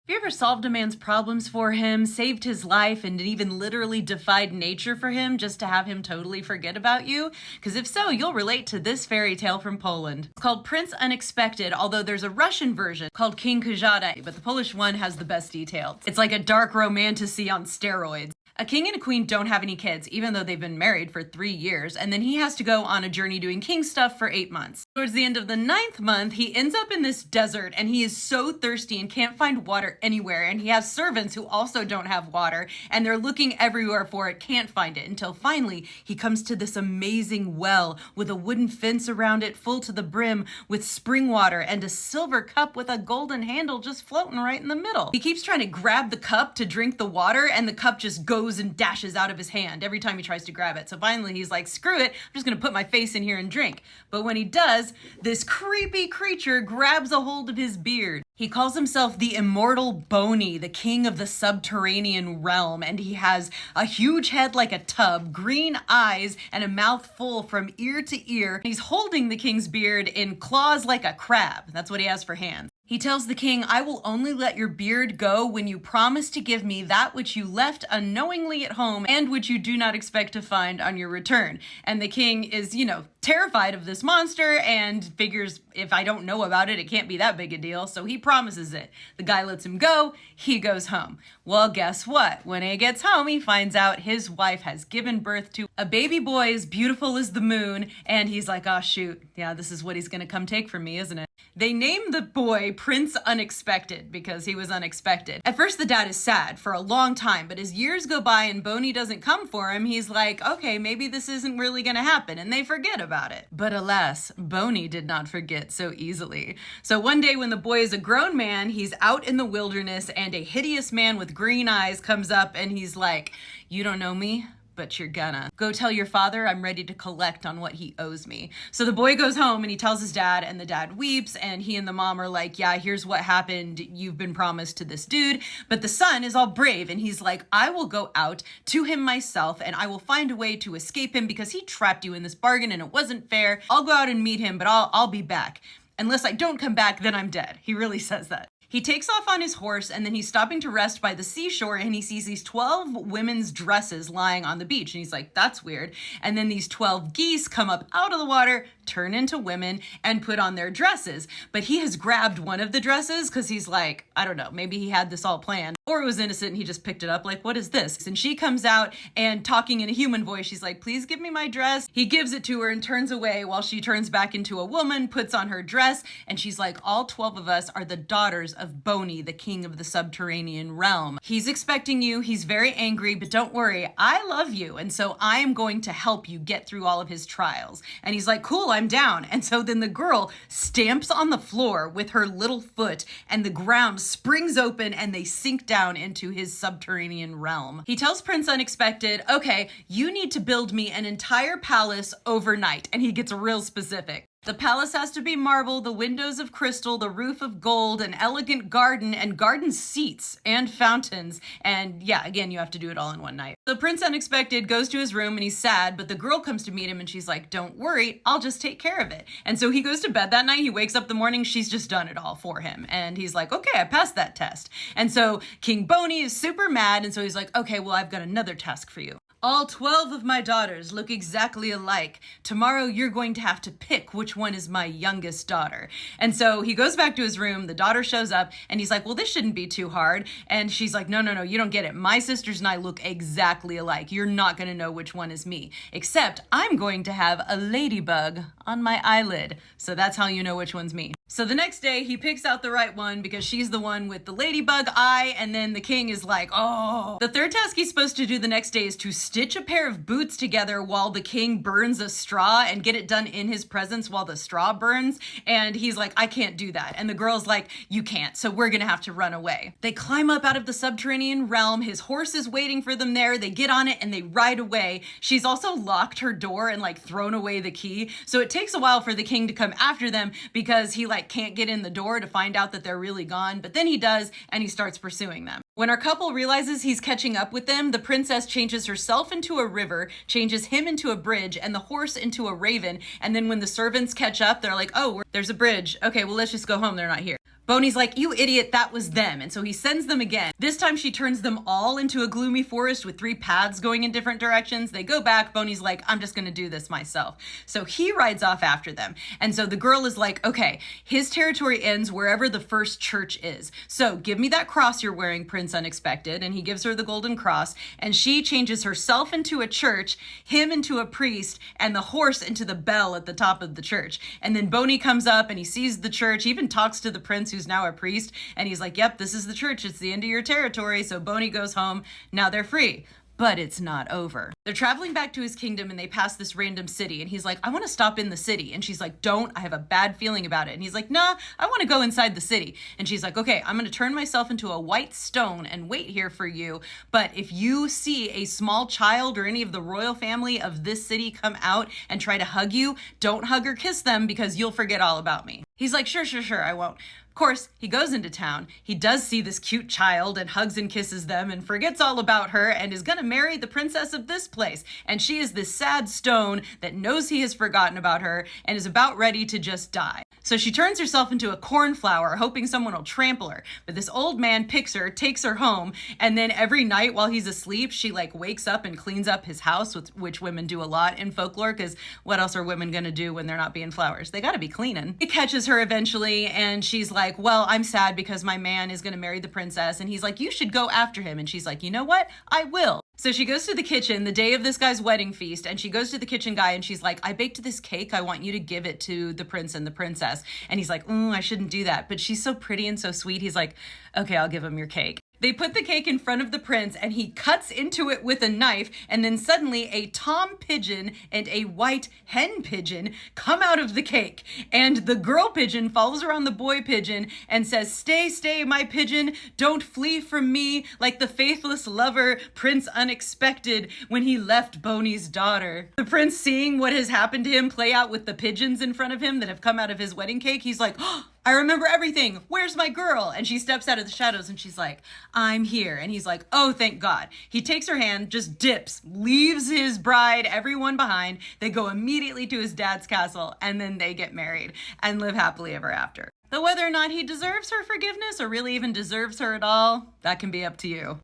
Have you ever solved a man's problems for him, saved his life, and even literally defied nature for him just to have him totally forget about you? Because if so, you'll relate to this fairy tale from Poland. It's called Prince Unexpected, although there's a Russian version called King Kajada, but the Polish one has the best detail. It's like a dark romantasy on steroids. A king and a queen don't have any kids, even though they've been married for 3 years, and then he has to go on a journey doing king stuff for 8 months. Towards the end of the 9th month, he ends up in this desert, and he is so thirsty and can't find water anywhere, and he has servants who also don't have water, and they're looking everywhere for it, can't find it, until finally he comes to this amazing well with a wooden fence around it full to the brim with spring water and a silver cup with a golden handle just floating right in the middle. He keeps trying to grab the cup to drink the water, and the cup just goes and dashes out of his hand every time he tries to grab it. So finally he's like, screw it, I'm just gonna put my face in here and drink. But when he does, this creepy creature grabs a hold of his beard. He calls himself the immortal Boney, the king of the subterranean realm, and he has a huge head like a tub, green eyes, and a mouth full from ear to ear. He's holding the king's beard in claws like a crab. That's what he has for hands. He tells the king, I will only let your beard go when you promise to give me that which you left unknowingly at home and which you do not expect to find on your return. And the king is, terrified of this monster and figures if I don't know about it, it can't be that big a deal. So he promises it. The guy lets him go. He goes home. Well, guess what? When he gets home, he finds out his wife has given birth to a baby boy as beautiful as the moon. And he's like, oh, shoot. Yeah, this is what he's going to come take from me, isn't it? They name the boy Prince Unexpected because he was unexpected. At first, the dad is sad for a long time, but as years go by and Boney doesn't come for him, he's like, okay, maybe this isn't really going to happen, and they forget about it. But alas, Boney did not forget so easily. So one day when the boy is a grown man, he's out in the wilderness, and a hideous man with green eyes comes up, and he's like, you don't know me? But you're gonna. Go tell your father I'm ready to collect on what he owes me. So the boy goes home and he tells his dad, and the dad weeps, and he and the mom are like, yeah, here's what happened. You've been promised to this dude. But the son is all brave, and he's like, I will go out to him myself, and I will find a way to escape him because he trapped you in this bargain and it wasn't fair. I'll go out and meet him, but I'll be back. Unless I don't come back, then I'm dead. He really says that. He takes off on his horse, and then he's stopping to rest by the seashore, and he sees these 12 women's dresses lying on the beach. And he's like, that's weird. And then these 12 geese come up out of the water, turn into women, and put on their dresses. But he has grabbed one of the dresses because he's like, I don't know, maybe he had this all planned. Or it was innocent and he just picked it up like, what is this? And she comes out and talking in a human voice, she's like, please give me my dress. He gives it to her and turns away while she turns back into a woman, puts on her dress, and she's like, all 12 of us are the daughters of Boney, the king of the subterranean realm. He's expecting you. He's very angry, but don't worry. I love you. And so I am going to help you get through all of his trials. And he's like, cool, I'm down. And so then the girl stamps on the floor with her little foot, and the ground springs open and they sink down into his subterranean realm. He tells Prince Unexpected, okay, you need to build me an entire palace overnight. And he gets real specific. The palace has to be marble, the windows of crystal, the roof of gold, an elegant garden, and garden seats and fountains. And yeah, again, you have to do it all in one night. So Prince Unexpected goes to his room and he's sad, but the girl comes to meet him and she's like, don't worry, I'll just take care of it. And so he goes to bed that night. He wakes up the morning, she's just done it all for him. And he's like, okay, I passed that test. And so King Boney is super mad. And so he's like, okay, well, I've got another task for you. All 12 of my daughters look exactly alike. Tomorrow you're going to have to pick which one is my youngest daughter. And so he goes back to his room, the daughter shows up, and he's like, well, this shouldn't be too hard. And she's like, no, you don't get it. My sisters and I look exactly alike. You're not going to know which one is me. Except I'm going to have a ladybug on my eyelid. So that's how you know which one's me. So the next day he picks out the right one because she's the one with the ladybug eye, and then the king is like, oh. The third task he's supposed to do the next day is to stitch a pair of boots together while the king burns a straw and get it done in his presence while the straw burns. And he's like, I can't do that. And the girl's like, you can't, so we're gonna have to run away. They climb up out of the subterranean realm. His horse is waiting for them there. They get on it and they ride away. She's also locked her door and thrown away the key. So it takes a while for the king to come after them because he can't get in the door to find out that they're really gone. But then he does, and he starts pursuing them. When our couple realizes he's catching up with them, the princess changes herself into a river, changes him into a bridge, and the horse into a raven. And then when the servants catch up, they're like, oh, there's a bridge. Okay, well, let's just go home. They're not here. Boney's like, you idiot, that was them. And so he sends them again. This time she turns them all into a gloomy forest with 3 paths going in different directions. They go back. Boney's like, I'm just going to do this myself. So he rides off after them. And so the girl is like, okay, his territory ends wherever the first church is. So give me that cross you're wearing, Prince Unexpected. And he gives her the golden cross. And she changes herself into a church, him into a priest, and the horse into the bell at the top of the church. And then Boney comes up and he sees the church, he even talks to the prince who's now a priest, and he's like, yep, this is the church, it's the end of your territory. So Boney goes home. Now they're free. But it's not over. They're traveling back to his kingdom and they pass this random city, and he's like, I want to stop in the city. And she's like, don't, I have a bad feeling about it. And he's like, nah, I want to go inside the city. And she's like, okay, I'm going to turn myself into a white stone and wait here for you. But if you see a small child or any of the royal family of this city come out and try to hug you, don't hug or kiss them because you'll forget all about me. He's like, sure, I won't. Of course, he goes into town. He does see this cute child and hugs and kisses them and forgets all about her and is going to marry the princess of this place. And she is this sad stone that knows he has forgotten about her and is about ready to just die. So she turns herself into a cornflower, hoping someone will trample her. But this old man picks her, takes her home, and then every night while he's asleep, she like wakes up and cleans up his house, which women do a lot in folklore, because what else are women going to do when they're not being flowers? They got to be cleaning. He catches her eventually, and she's like, well, I'm sad because my man is going to marry the princess. And he's like, you should go after him. And she's like, you know what? I will. So she goes to the kitchen the day of this guy's wedding feast, and she goes to the kitchen guy and she's like, I baked this cake. I want you to give it to the prince and the princess. And he's like, I shouldn't do that. But she's so pretty and so sweet. He's like, okay, I'll give him your cake. They put the cake in front of the prince and he cuts into it with a knife, and then suddenly a tom pigeon and a white hen pigeon come out of the cake. And the girl pigeon follows around the boy pigeon and says, stay, my pigeon, don't flee from me like the faithless lover, Prince Unexpected, when he left Boney's daughter. The prince, seeing what has happened to him play out with the pigeons in front of him that have come out of his wedding cake, he's like, oh, I remember everything. Where's my girl? And she steps out of the shadows and she's like, I'm here. And he's like, oh, thank God. He takes her hand, just dips, leaves his bride, everyone behind. They go immediately to his dad's castle, and then they get married and live happily ever after. Though whether or not he deserves her forgiveness or really even deserves her at all, that can be up to you.